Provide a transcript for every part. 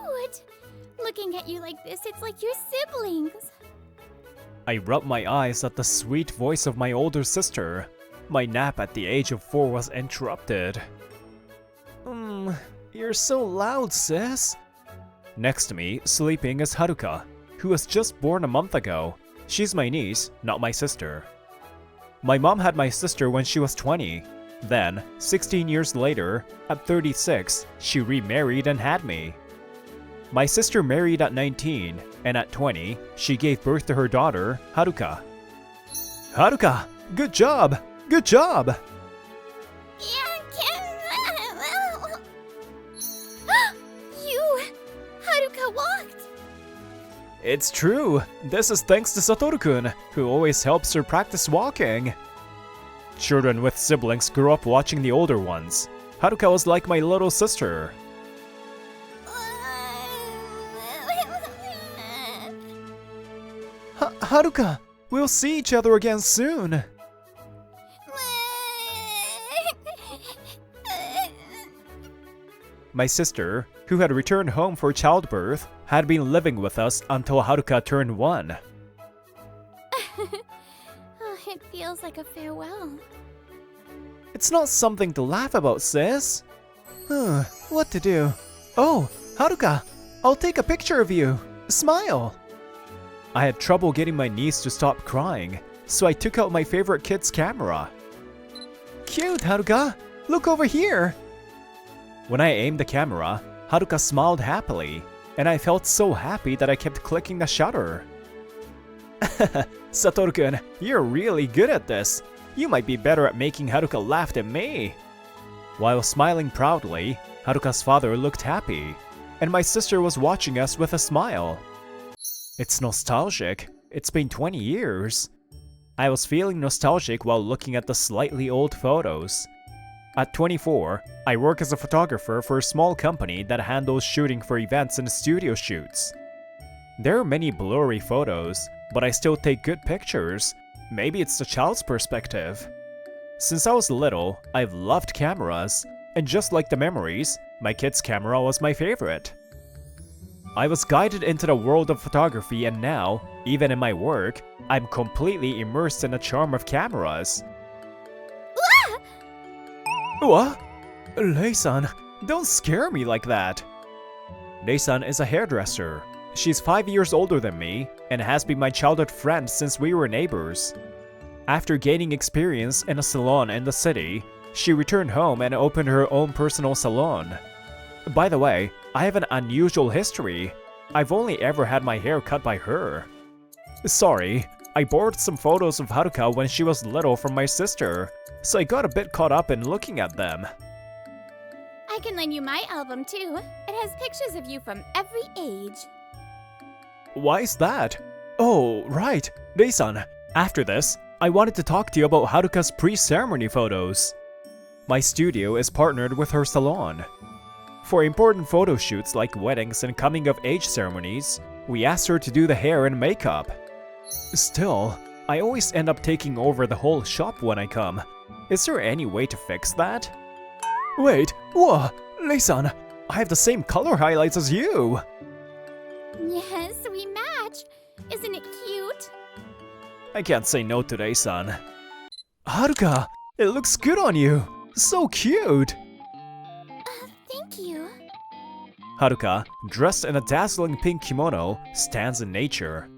cute! Looking at you like this, it's like you're siblings. I rubbed my eyes at the sweet voice of my older sister. My nap at the age of 4 was interrupted. You're so loud, sis. Next to me, sleeping, is Haruka, who was just born a month ago. She's my niece, not my sister. My mom had my sister when she was 20. Then, 16 years later, at 36, she remarried and had me. My sister married at 19, and at 20, she gave birth to her daughter, Haruka. Haruka, good job! Good job! You! Haruka walked! It's true! This is thanks to Satoru-kun, who always helps her practice walking. Children with siblings grew up watching the older ones. Haruka was like my little sister. Haruka, we'll see each other again soon. My sister, who had returned home for childbirth, had been living with us until Haruka turned 1. It feels like a farewell. It's not something to laugh about, sis. What to do? Oh, Haruka, I'll take a picture of you. Smile. I had trouble getting my niece to stop crying, so I took out my favorite kid's camera. Cute, Haruka. Look over here. When I aimed the camera, Haruka smiled happily, and I felt so happy that I kept clicking the shutter. Satoru-kun, you're really good at this. You might be better at making Haruka laugh than me. While smiling proudly, Haruka's father looked happy, and my sister was watching us with a smile. It's nostalgic. It's been 20 years. I was feeling nostalgic while looking at the slightly old photos. At 24, I work as a photographer for a small company that handles shooting for events and studio shoots. There are many blurry photos, but I still take good pictures. Maybe it's the child's perspective. Since I was little, I've loved cameras, and just like the memories, my kid's camera was my favorite. I was guided into the world of photography, and now, even in my work, I'm completely immersed in the charm of cameras. What? Rei-san, don't scare me like that. Rei-san is a hairdresser. She's 5 years older than me and has been my childhood friend since we were neighbors. After gaining experience in a salon in the city, she returned home and opened her own personal salon. By the way, I have an unusual history. I've only ever had my hair cut by her. Sorry, I borrowed some photos of Haruka when she was little from my sister, so I got a bit caught up in looking at them. I can lend you my album too. It has pictures of you from every age. Why is that? Oh, right. Rei-san, after this, I wanted to talk to you about Haruka's pre-ceremony photos. My studio is partnered with her salon. For important photo shoots like weddings and coming-of-age ceremonies, we asked her to do the hair and makeup. Still, I always end up taking over the whole shop when I come. Is there any way to fix that? Wait, what? Rei-san, I have the same color highlights as you! Yes, we match. Isn't it cute? I can't say no to Rei-san. Haruka, it looks good on you! So cute! Thank you. Haruka, dressed in a dazzling pink kimono, stands in nature.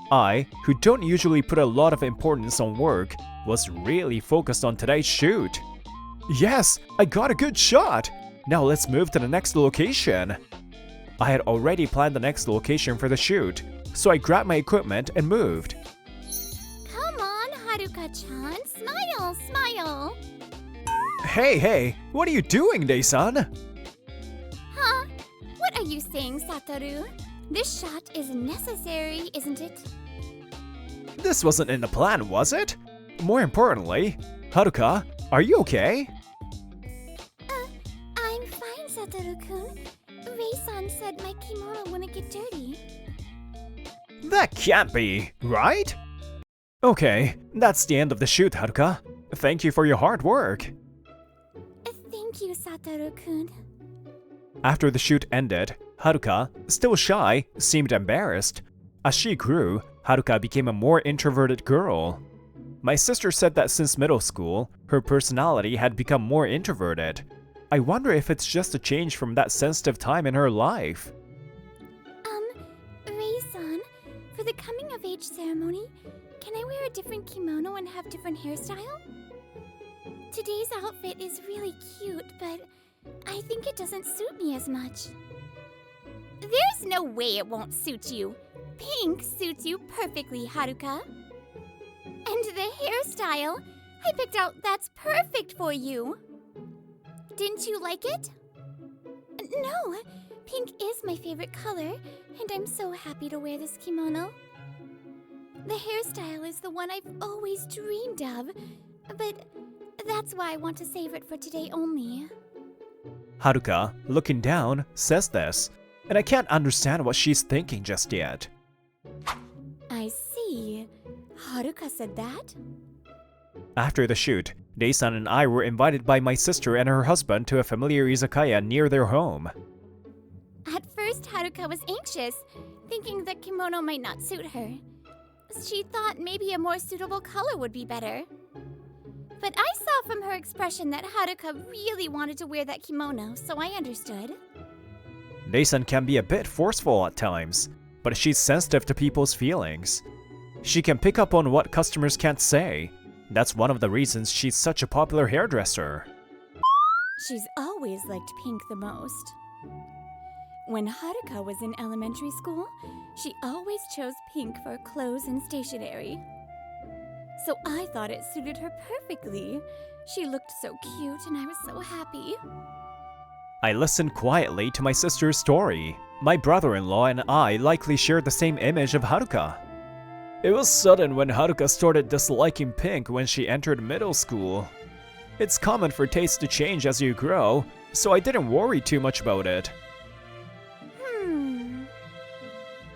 I, who don't usually put a lot of importance on work, was really focused on today's shoot. Yes, I got a good shot! Now let's move to the next location. I had already planned the next location for the shoot, so I grabbed my equipment and moved. Come on, Haruka-chan. Smile, smile. Hey, what are you doing, Rei-san? Huh? What are you saying, Satoru? This shot is necessary, isn't it? This wasn't in the plan, was it? More importantly, Haruka, are you okay? I'm fine, Satoru-kun. Rei-san said my kimono wouldn't get dirty. That can't be, right? Okay, that's the end of the shoot, Haruka. Thank you for your hard work. Thank you, Satoru-kun. After the shoot ended, Haruka, still shy, seemed embarrassed. As she grew, Haruka became a more introverted girl. My sister said that since middle school, her personality had become more introverted. I wonder if it's just a change from that sensitive time in her life. Rei-san, for the coming of age ceremony, can I wear a different kimono and have different hairstyle? Today's outfit is really cute, but I think it doesn't suit me as much. There's no way it won't suit you. Pink suits you perfectly, Haruka. And the hairstyle, I picked out that's perfect for you. Didn't you like it? No, pink is my favorite color, and I'm so happy to wear this kimono. The hairstyle is the one I've always dreamed of, but that's why I want to save it for today only. Haruka, looking down, says this, and I can't understand what she's thinking just yet. I see. Haruka said that? After the shoot, Rei-san and I were invited by my sister and her husband to a familiar izakaya near their home. At first, Haruka was anxious, thinking the kimono might not suit her. She thought maybe a more suitable color would be better. But I saw from her expression that Haruka really wanted to wear that kimono, so I understood. Rei-san can be a bit forceful at times, but she's sensitive to people's feelings. She can pick up on what customers can't say. That's one of the reasons she's such a popular hairdresser. She's always liked pink the most. When Haruka was in elementary school, she always chose pink for clothes and stationery. So I thought it suited her perfectly. She looked so cute and I was so happy. I listened quietly to my sister's story. My brother-in-law and I likely shared the same image of Haruka. It was sudden when Haruka started disliking pink when she entered middle school. It's common for tastes to change as you grow, so I didn't worry too much about it.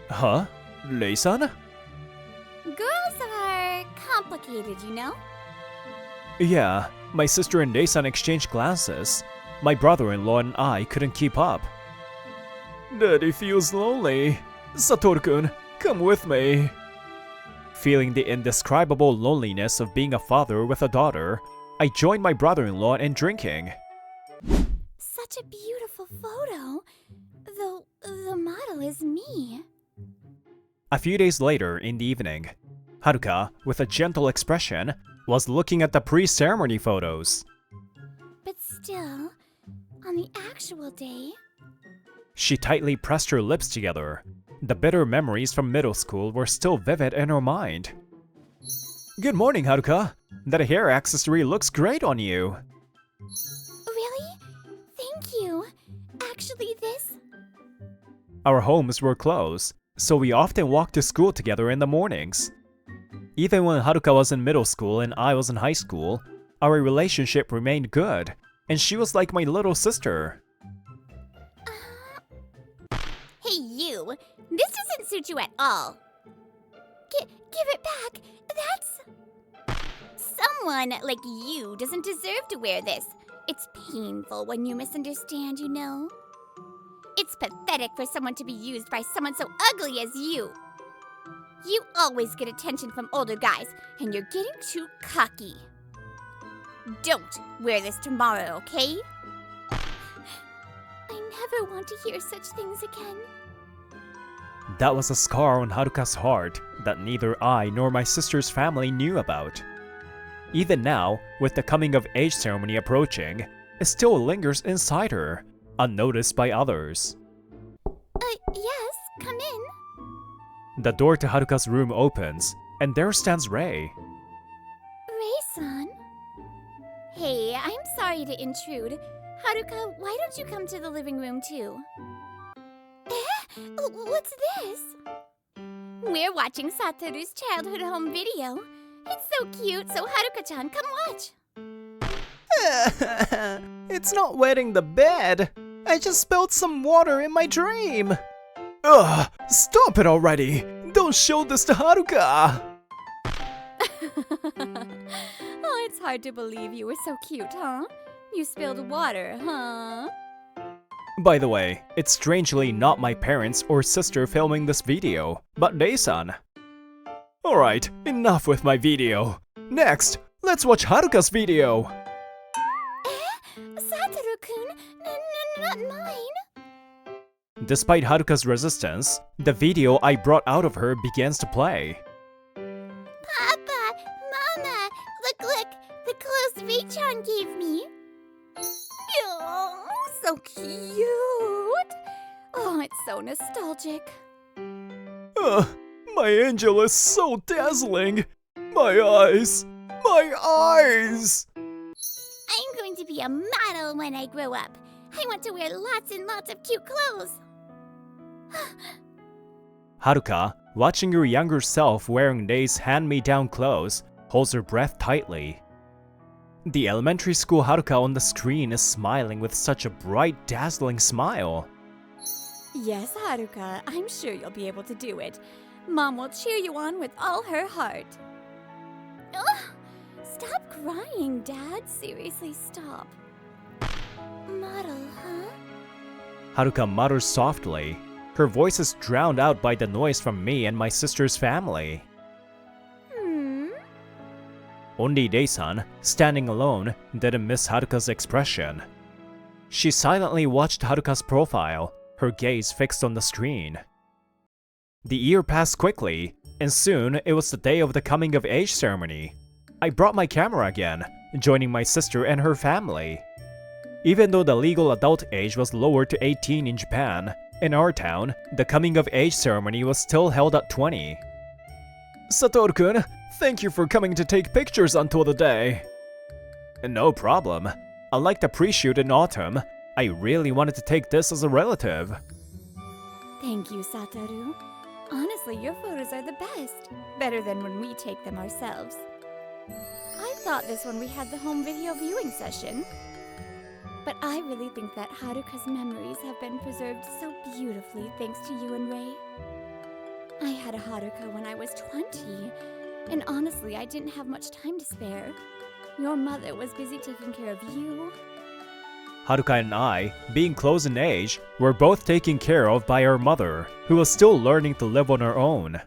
Huh? Rei-san? Girls are complicated, you know? Yeah, my sister and Rei-san exchanged glances. My brother-in-law and I couldn't keep up. Daddy feels lonely. Satoru-kun, come with me. Feeling the indescribable loneliness of being a father with a daughter, I joined my brother-in-law in drinking. Such a beautiful photo. Though the model is me. A few days later in the evening, Haruka, with a gentle expression, was looking at the pre-ceremony photos. But still, on the actual day... She tightly pressed her lips together. The bitter memories from middle school were still vivid in her mind. Good morning, Haruka. That hair accessory looks great on you. Really? Thank you. Actually, this... Our homes were close, so we often walked to school together in the mornings. Even when Haruka was in middle school and I was in high school, our relationship remained good, and she was like my little sister. Hey, you! This doesn't suit you at all. Give it back. That's... Someone like you doesn't deserve to wear this. It's painful when you misunderstand, you know. It's pathetic for someone to be used by someone so ugly as you. You always get attention from older guys, and you're getting too cocky. Don't wear this tomorrow, okay? I never want to hear such things again. That was a scar on Haruka's heart that neither I nor my sister's family knew about. Even now, with the coming of age ceremony approaching, it still lingers inside her, unnoticed by others. Yes, come in. The door to Haruka's room opens, and there stands Rei. Rei-san? Hey, I'm sorry to intrude. Haruka, why don't you come to the living room too? What's this? We're watching Satoru's childhood home video. It's so cute, so Haruka-chan, come watch. It's not wetting the bed. I just spilled some water in my dream. Ugh, stop it already. Don't show this to Haruka. Oh, it's hard to believe you were so cute, huh? You spilled water, huh? By the way, it's strangely not my parents or sister filming this video, but Dae-san. Alright, enough with my video. Next, let's watch Haruka's video. Satoru-kun, not mine. Despite Haruka's resistance, the video I brought out of her begins to play. Papa, Mama, look, the clothes Rei-chan gave me. Oh, so cute. Oh, it's so nostalgic. My angel is so dazzling. My eyes. My eyes. I'm going to be a model when I grow up. I want to wear lots and lots of cute clothes. Haruka, watching her younger self wearing Dae's hand-me-down clothes, holds her breath tightly. The elementary school Haruka on the screen is smiling with such a bright, dazzling smile. Yes, Haruka, I'm sure you'll be able to do it. Mom will cheer you on with all her heart. Ugh, stop crying, Dad. Seriously, stop. Model, huh? Haruka mutters softly. Her voice is drowned out by the noise from me and my sister's family. Only Dae-san, standing alone, didn't miss Haruka's expression. She silently watched Haruka's profile, her gaze fixed on the screen. The year passed quickly, and soon it was the day of the coming-of-age ceremony. I brought my camera again, joining my sister and her family. Even though the legal adult age was lowered to 18 in Japan, in our town, the coming-of-age ceremony was still held at 20. Satoru-kun, thank you for coming to take pictures until the day. No problem. Unlike the pre-shoot in autumn, I really wanted to take this as a relative. Thank you, Satoru. Honestly, your photos are the best. Better than when we take them ourselves. I thought this when we had the home video viewing session. But I really think that Haruka's memories have been preserved so beautifully thanks to you and Rei. I had a Haruka when I was 20, and honestly, I didn't have much time to spare. Your mother was busy taking care of you. Haruka and I, being close in age, were both taken care of by our mother, who was still learning to live on her own.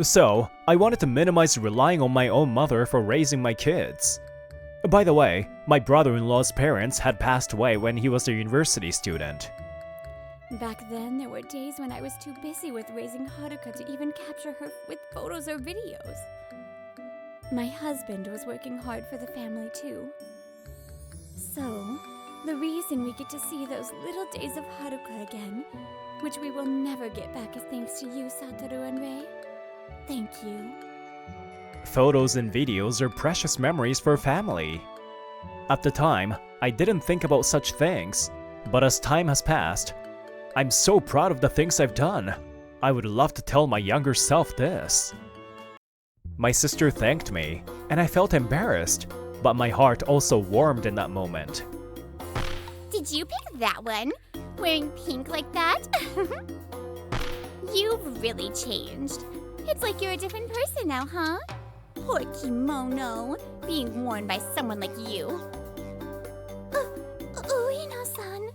So, I wanted to minimize relying on my own mother for raising my kids. By the way, my brother-in-law's parents had passed away when he was a university student. Back then, there were days when I was too busy with raising Haruka to even capture her with photos or videos. My husband was working hard for the family too. So, the reason we get to see those little days of Haruka again, which we will never get back, is thanks to you, Satoru and Rei. Thank you. Photos and videos are precious memories for family. At the time, I didn't think about such things, but as time has passed, I'm so proud of the things I've done. I would love to tell my younger self this. My sister thanked me, and I felt embarrassed, but my heart also warmed in that moment. Did you pick that one? Wearing pink like that? You've really changed. It's like you're a different person now, huh? Poor kimono, being worn by someone like you. Ueno-san.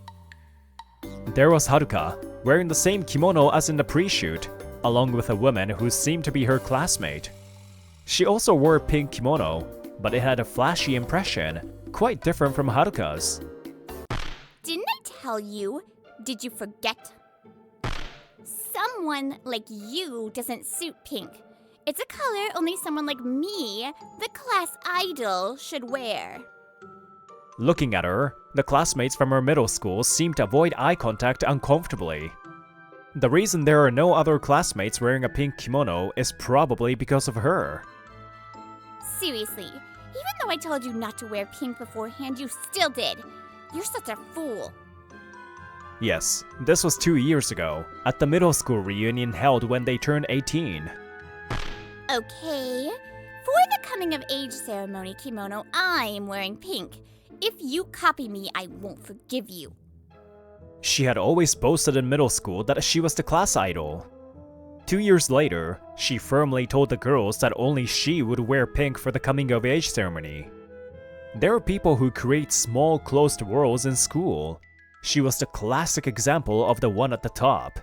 There was Haruka, wearing the same kimono as in the pre-shoot, along with a woman who seemed to be her classmate. She also wore a pink kimono, but it had a flashy impression, quite different from Haruka's. Didn't I tell you? Did you forget? Someone like you doesn't suit pink. It's a color only someone like me, the class idol, should wear. Looking at her, the classmates from her middle school seemed to avoid eye contact uncomfortably. The reason there are no other classmates wearing a pink kimono is probably because of her. Seriously, even though I told you not to wear pink beforehand, you still did. You're such a fool. Yes, this was 2 years ago, at the middle school reunion held when they turned 18. Okay, for the coming-of-age ceremony kimono, I'm wearing pink. If you copy me, I won't forgive you. She had always boasted in middle school that she was the class idol. 2 years later, she firmly told the girls that only she would wear pink for the coming-of-age ceremony. There are people who create small, closed worlds in school. She was the classic example of the one at the top.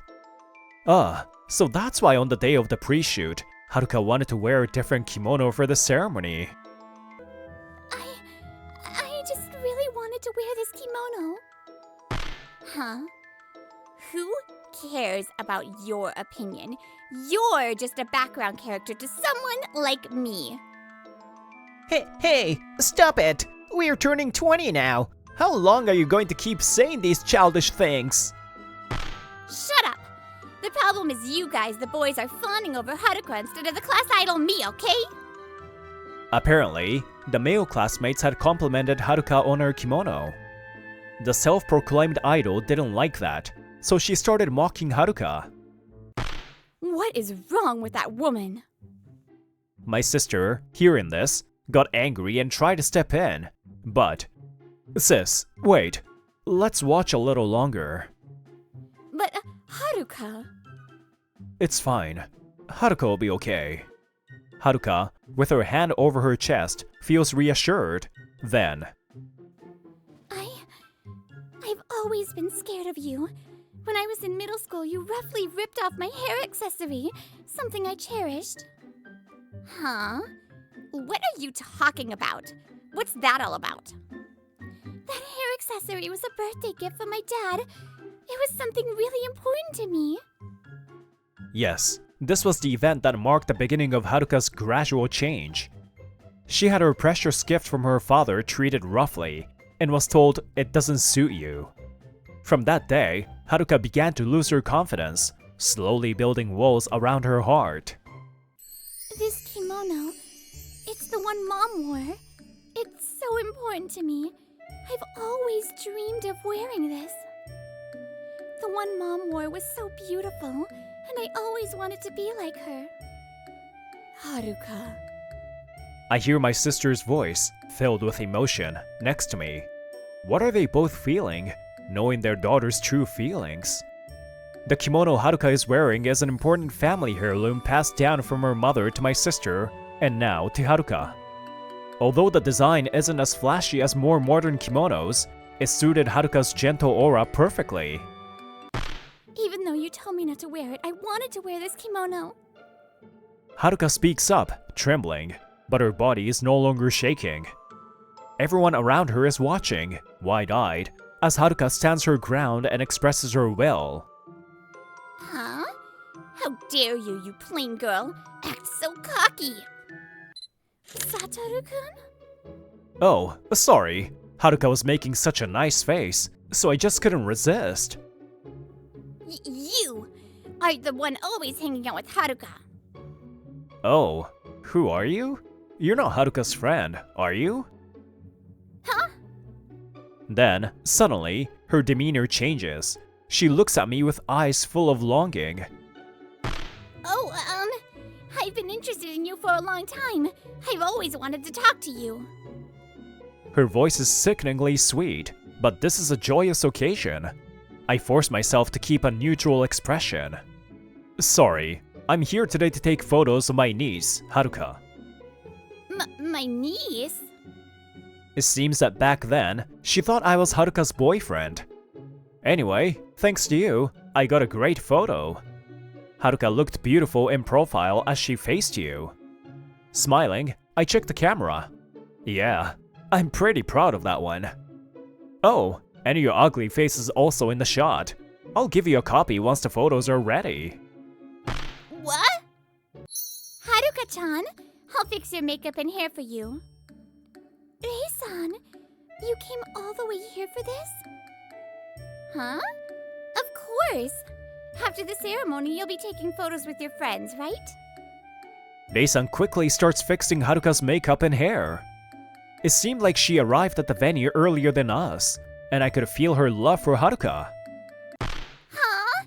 So that's why on the day of the pre-shoot, Haruka wanted to wear a different kimono for the ceremony. I just really wanted to wear this kimono. Huh? Who cares about your opinion? You're just a background character to someone like me. Hey, stop it! We're turning 20 now. How long are you going to keep saying these childish things? Shut up! The problem is you guys, the boys, are fawning over Haruka instead of the class idol me, okay? Apparently, the male classmates had complimented Haruka on her kimono. The self-proclaimed idol didn't like that, so she started mocking Haruka. What is wrong with that woman? My sister, hearing this, got angry and tried to step in, but... Sis, wait. Let's watch a little longer. But, Haruka... It's fine. Haruka will be okay. Haruka, with her hand over her chest, feels reassured. Then... I've always been scared of you. When I was in middle school, you roughly ripped off my hair accessory, something I cherished. Huh? What are you talking about? What's that all about? That hair accessory was a birthday gift from my dad. It was something really important to me. Yes, this was the event that marked the beginning of Haruka's gradual change. She had her precious gift from her father treated roughly, and was told it doesn't suit you. From that day, Haruka began to lose her confidence, slowly building walls around her heart. This kimono, it's the one Mom wore. It's so important to me. I've always dreamed of wearing this. The one Mom wore was so beautiful, and I always wanted to be like her. Haruka. I hear my sister's voice, filled with emotion, next to me. What are they both feeling, knowing their daughter's true feelings? The kimono Haruka is wearing is an important family heirloom passed down from her mother to my sister, and now to Haruka. Although the design isn't as flashy as more modern kimonos, it suited Haruka's gentle aura perfectly. Even though you told me not to wear it, I wanted to wear this kimono. Haruka speaks up, trembling, but her body is no longer shaking. Everyone around her is watching, wide-eyed, as Haruka stands her ground and expresses her will. Huh? How dare you, you plain girl, act so cocky! Satoru-kun? Oh, sorry. Haruka was making such a nice face, so I just couldn't resist. You are the one always hanging out with Haruka. Oh, who are you? You're not Haruka's friend, are you? Huh? Then, suddenly, her demeanor changes. She looks at me with eyes full of longing. Oh, I've been interested in you for a long time. I've always wanted to talk to you. Her voice is sickeningly sweet, but this is a joyous occasion. I force myself to keep a neutral expression. Sorry, I'm here today to take photos of my niece, Haruka. My niece? It seems that back then, she thought I was Haruka's boyfriend. Anyway, thanks to you, I got a great photo. Haruka looked beautiful in profile as she faced you. Smiling, I checked the camera. Yeah, I'm pretty proud of that one. Oh, and your ugly face is also in the shot. I'll give you a copy once the photos are ready. What? Haruka-chan, I'll fix your makeup and hair for you. Rei-san, you came all the way here for this? Huh? Of course! After the ceremony, you'll be taking photos with your friends, right? Rei-san quickly starts fixing Haruka's makeup and hair. It seemed like she arrived at the venue earlier than us, and I could feel her love for Haruka. Huh?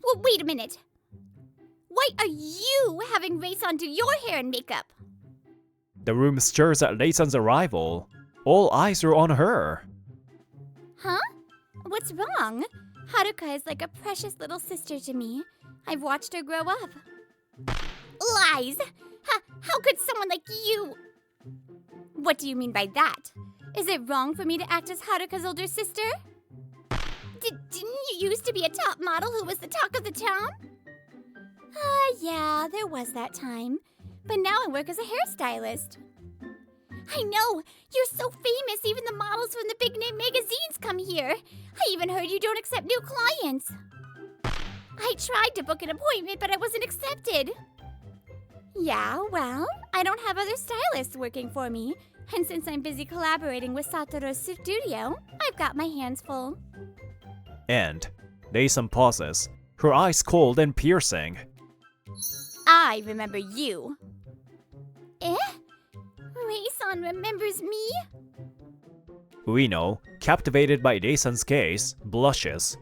Well, wait a minute. Why are you having Rei-san do your hair and makeup? The room stirs at Rei-san's arrival. All eyes are on her. Huh? What's wrong? Haruka is like a precious little sister to me. I've watched her grow up. Lies! How could someone like you... What do you mean by that? Is it wrong for me to act as Haruka's older sister? Didn't you used to be a top model who was the talk of the town? Yeah, there was that time. But now I work as a hairstylist. I know! You're so famous, even the models from the big-name magazines come here. I even heard you don't accept new clients. I tried to book an appointment, but I wasn't accepted. Yeah, well, I don't have other stylists working for me. And since I'm busy collaborating with Satoru's studio, I've got my hands full. And Dae-san pauses, her eyes cold and piercing. I remember you. Eh? Rei-san remembers me? Ueno, captivated by Dae-san's gaze, blushes.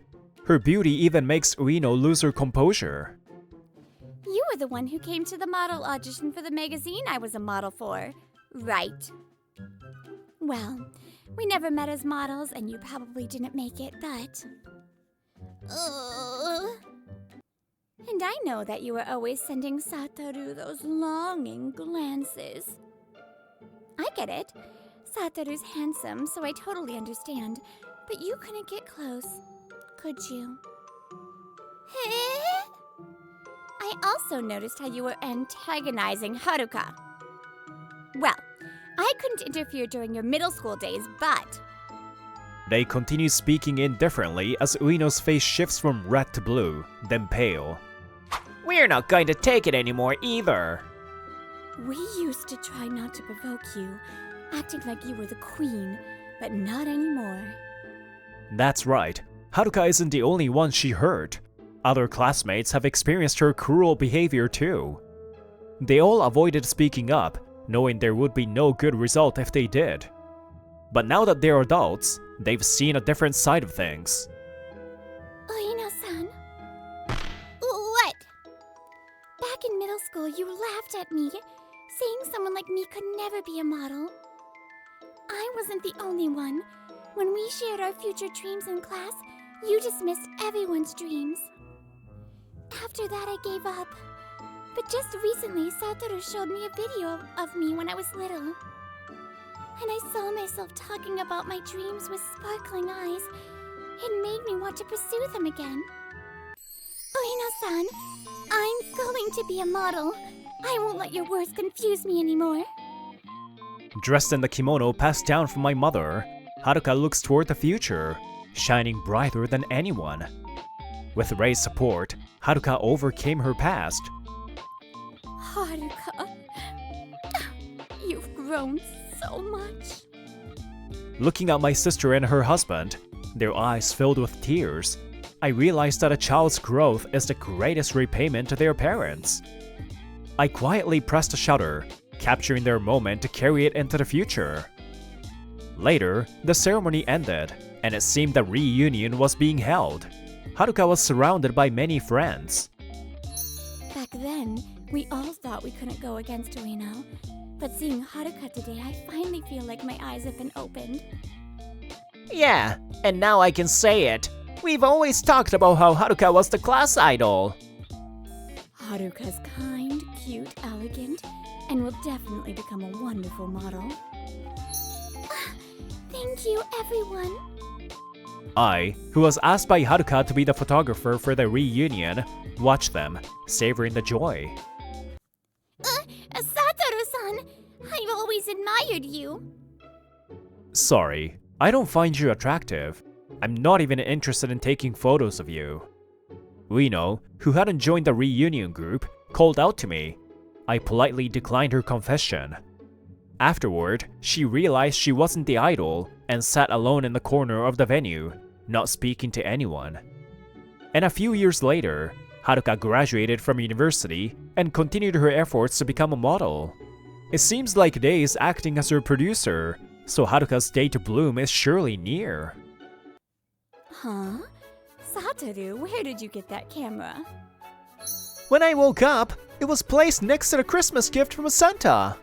Her beauty even makes Ueno lose her composure. You were the one who came to the model audition for the magazine I was a model for, right? Well, we never met as models and you probably didn't make it, but... And I know that you were always sending Satoru those longing glances. I get it. Satoru's handsome, so I totally understand. But you couldn't get close, could you? I also noticed how you were antagonizing Haruka. Well, I couldn't interfere during your middle school days, but... They continue speaking indifferently as Ueno's face shifts from red to blue, then pale. We're not going to take it anymore either. We used to try not to provoke you, acting like you were the queen, but not anymore. That's right. Haruka isn't the only one she hurt. Other classmates have experienced her cruel behavior too. They all avoided speaking up, knowing there would be no good result if they did. But now that they're adults, they've seen a different side of things. Ueno-san. What? Back in middle school, you laughed at me, saying someone like me could never be a model. I wasn't the only one. When we shared our future dreams in class, you dismissed everyone's dreams. After that, I gave up. But just recently, Satoru showed me a video of me when I was little. And I saw myself talking about my dreams with sparkling eyes. It made me want to pursue them again. Ueno-san, I'm going to be a model. I won't let your words confuse me anymore. Dressed in the kimono passed down from my mother, Haruka looks toward the future, shining brighter than anyone. With Rei's support, Haruka overcame her past. Haruka, you've grown so much. Looking at my sister and her husband, their eyes filled with tears, I realized that a child's growth is the greatest repayment to their parents. I quietly pressed a shutter, capturing their moment to carry it into the future. Later, the ceremony ended, and it seemed the reunion was being held. Haruka was surrounded by many friends. Back then, we all thought we couldn't go against Ueno. But seeing Haruka today, I finally feel like my eyes have been opened. Yeah, and now I can say it. We've always talked about how Haruka was the class idol. Haruka's kind, cute, elegant, and will definitely become a wonderful model. Thank you, everyone. I, who was asked by Haruka to be the photographer for the reunion, watched them, savoring the joy. Satoru-san, I've always admired you. Sorry, I don't find you attractive. I'm not even interested in taking photos of you. Ueno, who hadn't joined the reunion group, called out to me. I politely declined her confession. Afterward, she realized she wasn't the idol and sat alone in the corner of the venue, not speaking to anyone. And a few years later, Haruka graduated from university and continued her efforts to become a model. It seems like Dae is acting as her producer, so Haruka's day to bloom is surely near. Huh? Satoru, where did you get that camera? When I woke up, it was placed next to the Christmas gift from Santa.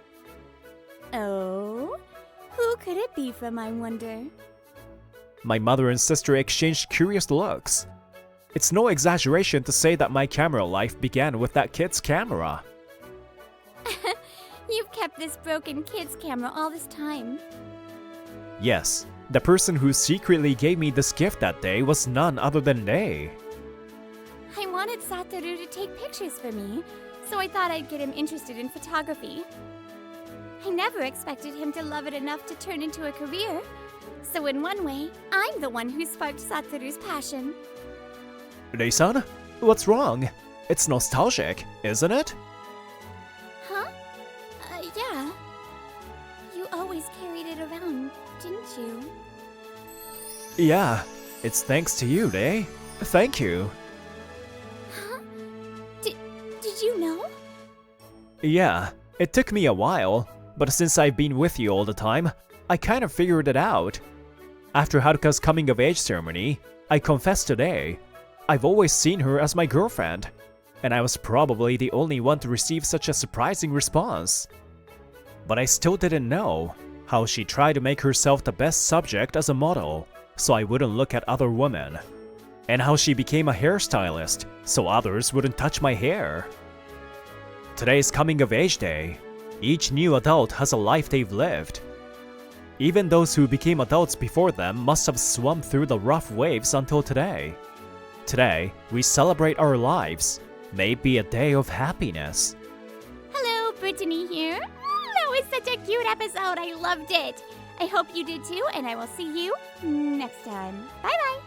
Oh? Who could it be from, I wonder? My mother and sister exchanged curious looks. It's no exaggeration to say that my camera life began with that kid's camera. You've kept this broken kid's camera all this time. Yes, The person who secretly gave me this gift that day was none other than Rei. I wanted Satoru to take pictures for me, so I thought I'd get him interested in photography. I never expected him to love it enough to turn into a career. So in one way, I'm the one who sparked Satoru's passion. Rei-san, what's wrong? It's nostalgic, isn't it? Huh? Yeah. You always carried it around, didn't you? Yeah, it's thanks to you, Rei. Thank you. Huh? Did you know? Yeah, it took me a while, but since I've been with you all the time, I kind of figured it out. After Haruka's coming of age ceremony, I confessed to Rei. I've always seen her as my girlfriend, and I was probably the only one to receive such a surprising response. But I still didn't know how she tried to make herself the best subject as a model, so I wouldn't look at other women, and how she became a hairstylist, so others wouldn't touch my hair. Today's coming of age day. Each new adult has a life they've lived. Even those who became adults before them must have swum through the rough waves until today. Today, we celebrate our lives. May it be a day of happiness. Hello, Brittany here. That was such a cute episode. I loved it. I hope you did too, and I will see you next time. Bye-bye.